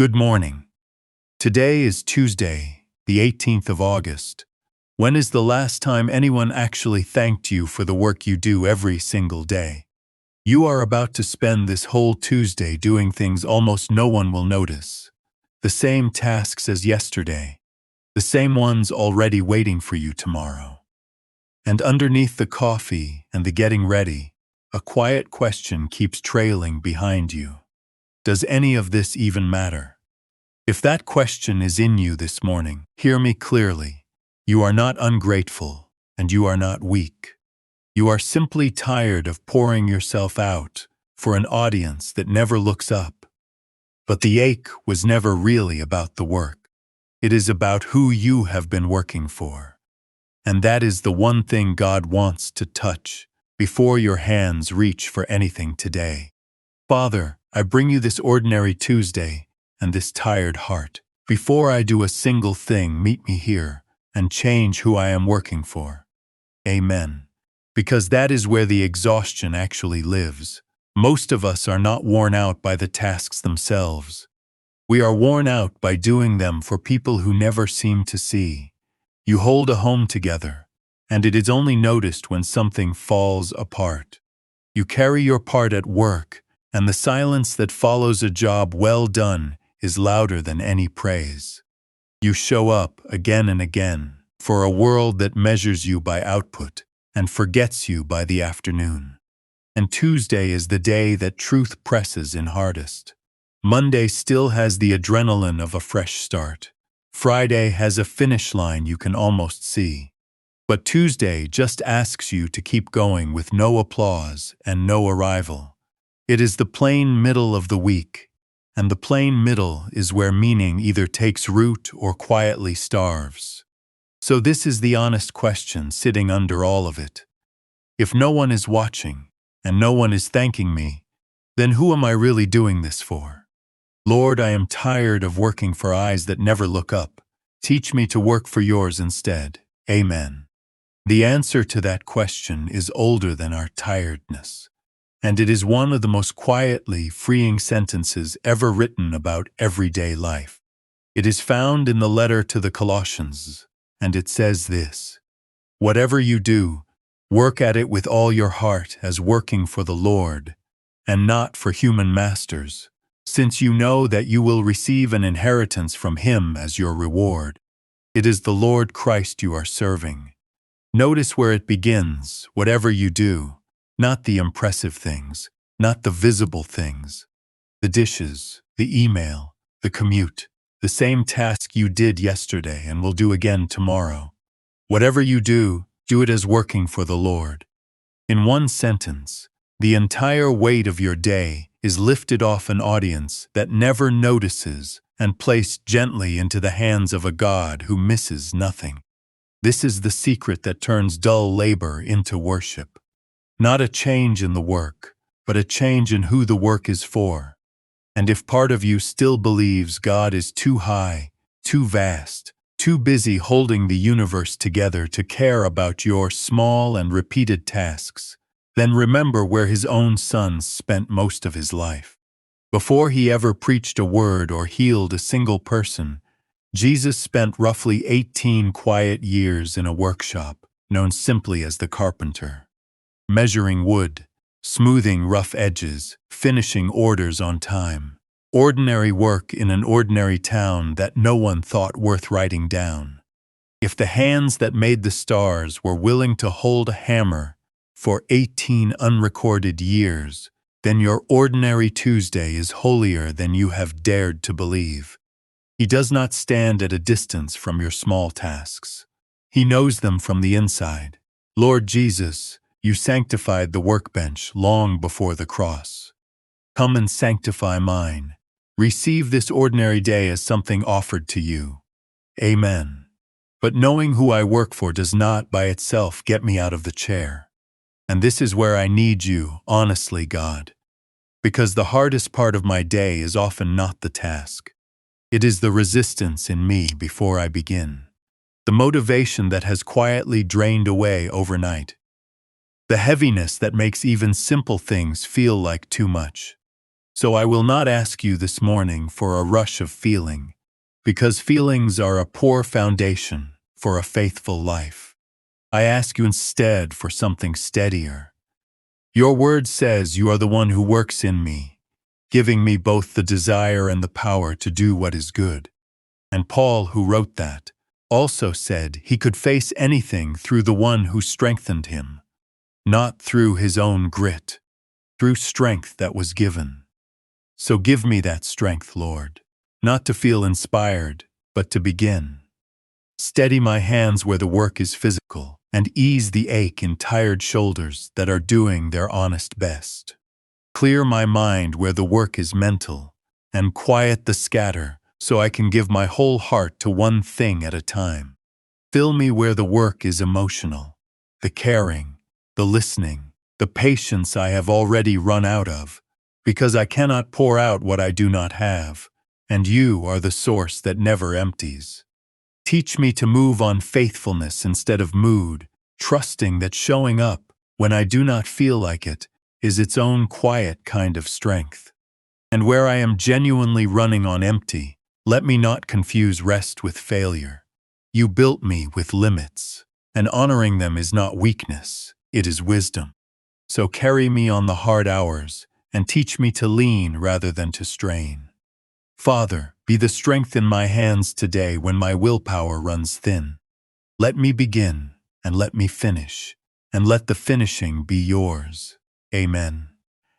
Good morning. Today is Tuesday, the 18th of August. When is the last time anyone actually thanked you for the work you do every single day? You are about to spend this whole Tuesday doing things almost no one will notice. The same tasks as yesterday. The same ones already waiting for you tomorrow. And underneath the coffee and the getting ready, a quiet question keeps trailing behind you. Does any of this even matter? If that question is in you this morning, hear me clearly. You are not ungrateful, and you are not weak. You are simply tired of pouring yourself out for an audience that never looks up. But the ache was never really about the work. It is about who you have been working for. And that is the one thing God wants to touch before your hands reach for anything today. Father, I bring you this ordinary Tuesday and this tired heart. Before I do a single thing, meet me here and change who I am working for. Amen. Because that is where the exhaustion actually lives. Most of us are not worn out by the tasks themselves. We are worn out by doing them for people who never seem to see. You hold a home together, and it is only noticed when something falls apart. You carry your part at work, and the silence that follows a job well done is louder than any praise. You show up again and again for a world that measures you by output and forgets you by the afternoon. And Tuesday is the day that truth presses in hardest. Monday still has the adrenaline of a fresh start. Friday has a finish line you can almost see. But Tuesday just asks you to keep going with no applause and no arrival. It is the plain middle of the week, and the plain middle is where meaning either takes root or quietly starves. So this is the honest question sitting under all of it. If no one is watching, and no one is thanking me, then who am I really doing this for? Lord, I am tired of working for eyes that never look up. Teach me to work for yours instead. Amen. The answer to that question is older than our tiredness. And it is one of the most quietly freeing sentences ever written about everyday life. It is found in the letter to the Colossians, and it says this: "Whatever you do, work at it with all your heart as working for the Lord, and not for human masters, since you know that you will receive an inheritance from Him as your reward. It is the Lord Christ you are serving." Notice where it begins: whatever you do. Not the impressive things, not the visible things. The dishes, the email, the commute, the same task you did yesterday and will do again tomorrow. Whatever you do, do it as working for the Lord. In one sentence, the entire weight of your day is lifted off an audience that never notices and placed gently into the hands of a God who misses nothing. This is the secret that turns dull labor into worship. Not a change in the work, but a change in who the work is for. And if part of you still believes God is too high, too vast, too busy holding the universe together to care about your small and repeated tasks, then remember where His own Son spent most of His life. Before He ever preached a word or healed a single person, Jesus spent roughly 18 quiet years in a workshop known simply as the carpenter. Measuring wood, smoothing rough edges, finishing orders on time. Ordinary work in an ordinary town that no one thought worth writing down. If the hands that made the stars were willing to hold a hammer for 18 unrecorded years, then your ordinary Tuesday is holier than you have dared to believe. He does not stand at a distance from your small tasks. He knows them from the inside. Lord Jesus, you sanctified the workbench long before the cross. Come and sanctify mine. Receive this ordinary day as something offered to you. Amen. But knowing who I work for does not by itself get me out of the chair. And this is where I need you, honestly, God. Because the hardest part of my day is often not the task. It is the resistance in me before I begin. The motivation that has quietly drained away overnight. The heaviness that makes even simple things feel like too much. So I will not ask you this morning for a rush of feeling, because feelings are a poor foundation for a faithful life. I ask you instead for something steadier. Your word says you are the one who works in me, giving me both the desire and the power to do what is good. And Paul, who wrote that, also said he could face anything through the one who strengthened him, not through his own grit, through strength that was given. So give me that strength, Lord, not to feel inspired, but to begin. Steady my hands where the work is physical, and ease the ache in tired shoulders that are doing their honest best. Clear my mind where the work is mental, and quiet the scatter so I can give my whole heart to one thing at a time. Fill me where the work is emotional, the caring, the listening, the patience I have already run out of, because I cannot pour out what I do not have, and you are the source that never empties. Teach me to move on faithfulness instead of mood, trusting that showing up when I do not feel like it is its own quiet kind of strength. And where I am genuinely running on empty, let me not confuse rest with failure. You built me with limits, and honoring them is not weakness, it is wisdom. So carry me on the hard hours, and teach me to lean rather than to strain. Father, be the strength in my hands today when my willpower runs thin. Let me begin, and let me finish, and let the finishing be yours. Amen.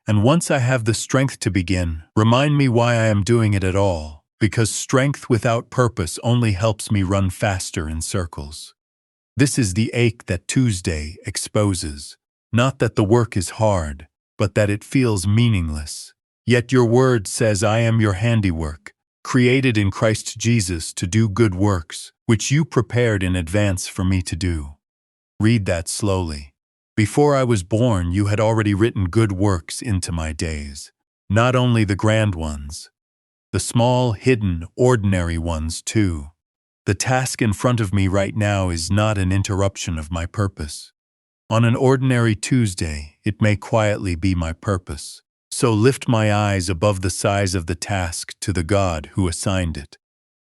And once I have the strength to begin, remind me why I am doing it at all, because strength without purpose only helps me run faster in circles. This is the ache that Tuesday exposes, not that the work is hard, but that it feels meaningless. Yet your word says I am your handiwork, created in Christ Jesus to do good works, which you prepared in advance for me to do. Read that slowly. Before I was born, you had already written good works into my days, not only the grand ones, the small, hidden, ordinary ones too. The task in front of me right now is not an interruption of my purpose. On an ordinary Tuesday, it may quietly be my purpose. So lift my eyes above the size of the task to the God who assigned it.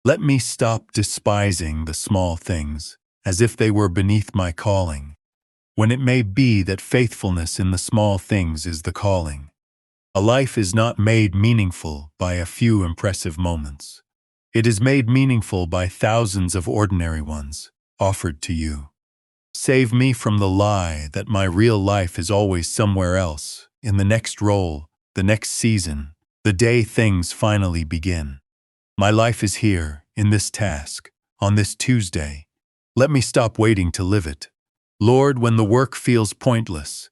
Let me stop despising the small things, as if they were beneath my calling, when it may be that faithfulness in the small things is the calling. A life is not made meaningful by a few impressive moments. It is made meaningful by thousands of ordinary ones, offered to you. Save me from the lie that my real life is always somewhere else, in the next role, the next season, the day things finally begin. My life is here, in this task, on this Tuesday. Let me stop waiting to live it. Lord, when the work feels pointless,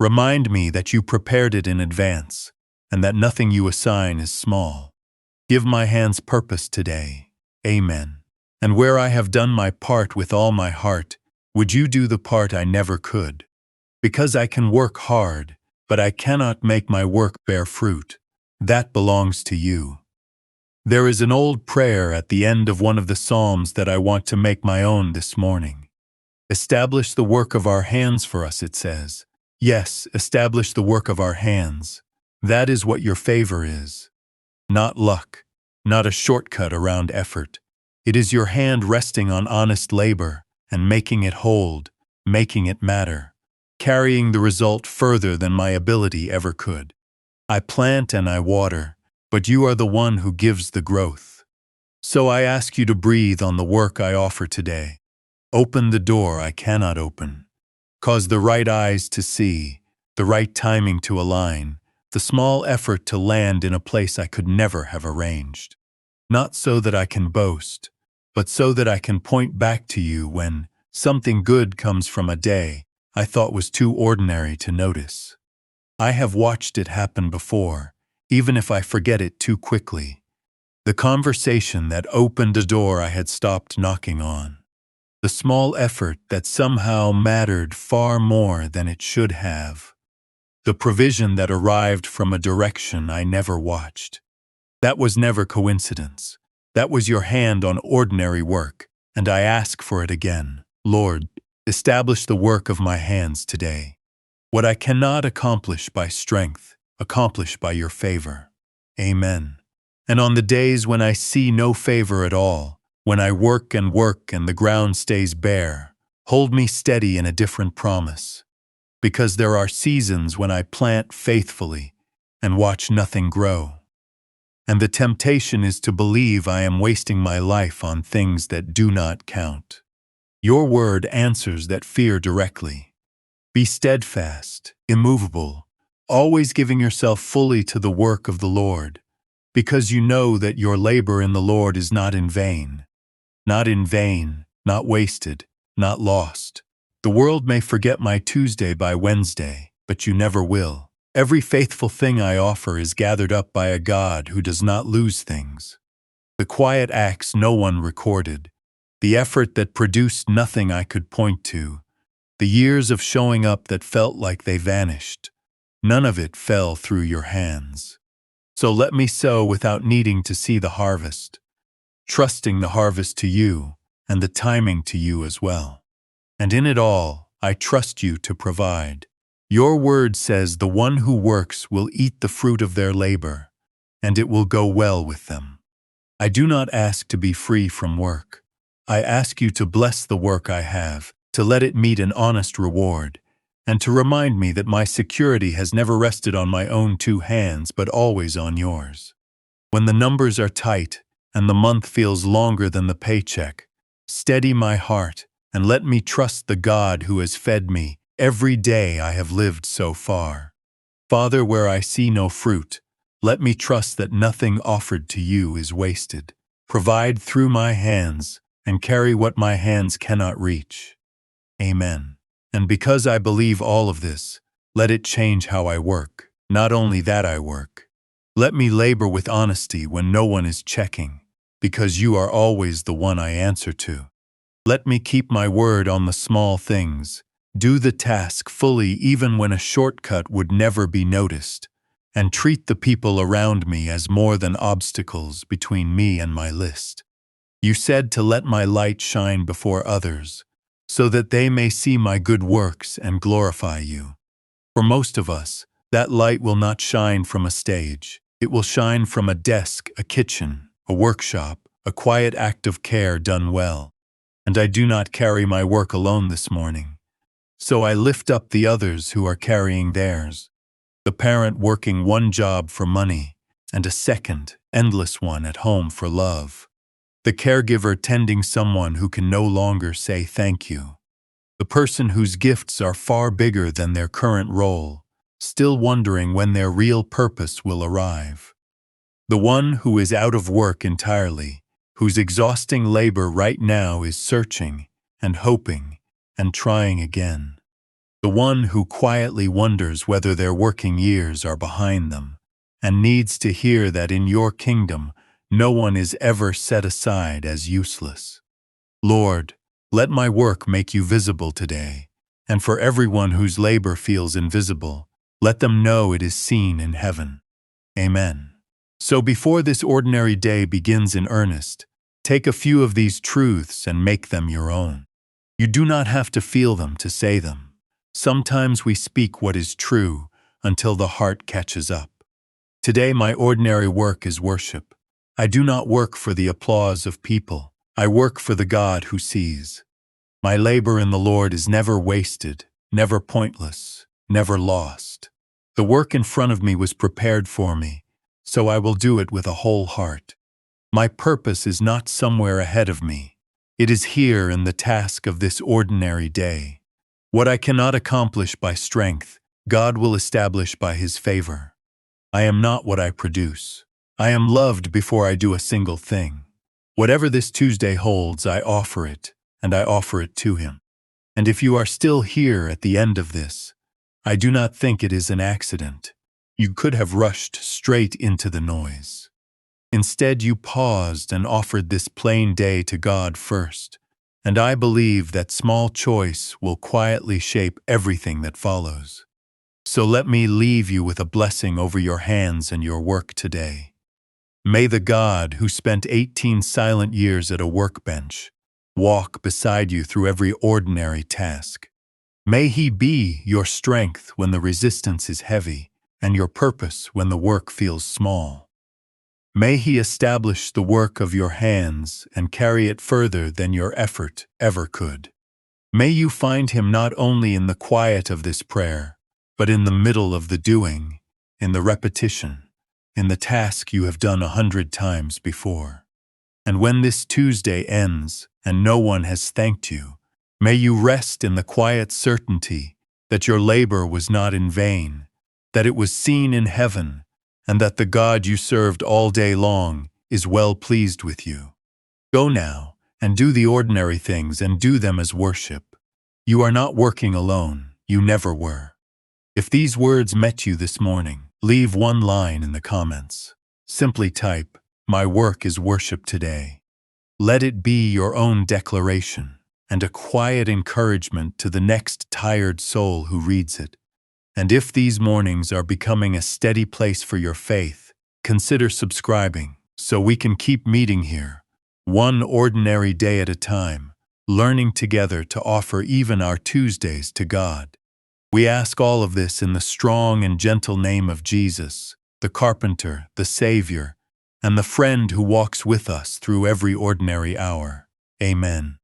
remind me that you prepared it in advance, and that nothing you assign is small. Give my hands purpose today. Amen. And where I have done my part with all my heart, would you do the part I never could? Because I can work hard, but I cannot make my work bear fruit. That belongs to you. There is an old prayer at the end of one of the Psalms that I want to make my own this morning. Establish the work of our hands for us, it says. Yes, establish the work of our hands. That is what your favor is. Not luck, not a shortcut around effort. It is your hand resting on honest labor and making it hold, making it matter, carrying the result further than my ability ever could. I plant and I water, but you are the one who gives the growth. So I ask you to breathe on the work I offer today. Open the door I cannot open. Cause the right eyes to see, the right timing to align, the small effort to land in a place I could never have arranged. Not so that I can boast, but so that I can point back to you when something good comes from a day I thought was too ordinary to notice. I have watched it happen before, even if I forget it too quickly. The conversation that opened a door I had stopped knocking on. The small effort that somehow mattered far more than it should have. The provision that arrived from a direction I never watched. That was never coincidence. That was your hand on ordinary work, and I ask for it again. Lord, establish the work of my hands today. What I cannot accomplish by strength, accomplish by your favor. Amen. And on the days when I see no favor at all, when I work and the ground stays bare, hold me steady in a different promise. Because there are seasons when I plant faithfully and watch nothing grow. And the temptation is to believe I am wasting my life on things that do not count. Your word answers that fear directly. Be steadfast, immovable, always giving yourself fully to the work of the Lord, because you know that your labor in the Lord is not in vain. Not in vain, not wasted, not lost. The world may forget my Tuesday by Wednesday, but you never will. Every faithful thing I offer is gathered up by a God who does not lose things. The quiet acts no one recorded, the effort that produced nothing I could point to, the years of showing up that felt like they vanished, none of it fell through your hands. So let me sow without needing to see the harvest, trusting the harvest to you and the timing to you as well. And in it all, I trust you to provide. Your word says the one who works will eat the fruit of their labor, and it will go well with them. I do not ask to be free from work. I ask you to bless the work I have, to let it meet an honest reward, and to remind me that my security has never rested on my own two hands, but always on yours. When the numbers are tight and the month feels longer than the paycheck, steady my heart and let me trust the God who has fed me every day I have lived so far. Father, where I see no fruit, let me trust that nothing offered to you is wasted. Provide through my hands and carry what my hands cannot reach. Amen. And because I believe all of this, let it change how I work. Not only that I work. Let me labor with honesty when no one is checking, because you are always the one I answer to. Let me keep my word on the small things, do the task fully even when a shortcut would never be noticed, and treat the people around me as more than obstacles between me and my list. You said to let my light shine before others, so that they may see my good works and glorify you. For most of us, that light will not shine from a stage. It will shine from a desk, a kitchen, a workshop, a quiet act of care done well. And I do not carry my work alone this morning. So I lift up the others who are carrying theirs. The parent working one job for money, and a second, endless one at home for love. The caregiver tending someone who can no longer say thank you. The person whose gifts are far bigger than their current role, still wondering when their real purpose will arrive. The one who is out of work entirely, whose exhausting labor right now is searching and hoping and trying again. The one who quietly wonders whether their working years are behind them and needs to hear that in your kingdom no one is ever set aside as useless. Lord, let my work make you visible today, and for everyone whose labor feels invisible, let them know it is seen in heaven. Amen. So before this ordinary day begins in earnest, take a few of these truths and make them your own. You do not have to feel them to say them. Sometimes we speak what is true until the heart catches up. Today my ordinary work is worship. I do not work for the applause of people. I work for the God who sees. My labor in the Lord is never wasted, never pointless, never lost. The work in front of me was prepared for me, so I will do it with a whole heart. My purpose is not somewhere ahead of me. It is here in the task of this ordinary day. What I cannot accomplish by strength, God will establish by His favor. I am not what I produce. I am loved before I do a single thing. Whatever this Tuesday holds, I offer it, and I offer it to Him. And if you are still here at the end of this, I do not think it is an accident. You could have rushed straight into the noise. Instead, you paused and offered this plain day to God first, and I believe that small choice will quietly shape everything that follows. So let me leave you with a blessing over your hands and your work today. May the God who spent 18 silent years at a workbench walk beside you through every ordinary task. May He be your strength when the resistance is heavy and your purpose when the work feels small. May He establish the work of your hands and carry it further than your effort ever could. May you find Him not only in the quiet of this prayer, but in the middle of the doing, in the repetition, in the task you have done 100 times before. And when this Tuesday ends and no one has thanked you, may you rest in the quiet certainty that your labor was not in vain, that it was seen in heaven, and that the God you served all day long is well pleased with you. Go now and do the ordinary things and do them as worship. You are not working alone. You never were. If these words met you this morning, leave one line in the comments. Simply type, "My work is worship today." Let it be your own declaration and a quiet encouragement to the next tired soul who reads it. And if these mornings are becoming a steady place for your faith, consider subscribing so we can keep meeting here, one ordinary day at a time, learning together to offer even our Tuesdays to God. We ask all of this in the strong and gentle name of Jesus, the Carpenter, the Savior, and the friend who walks with us through every ordinary hour. Amen.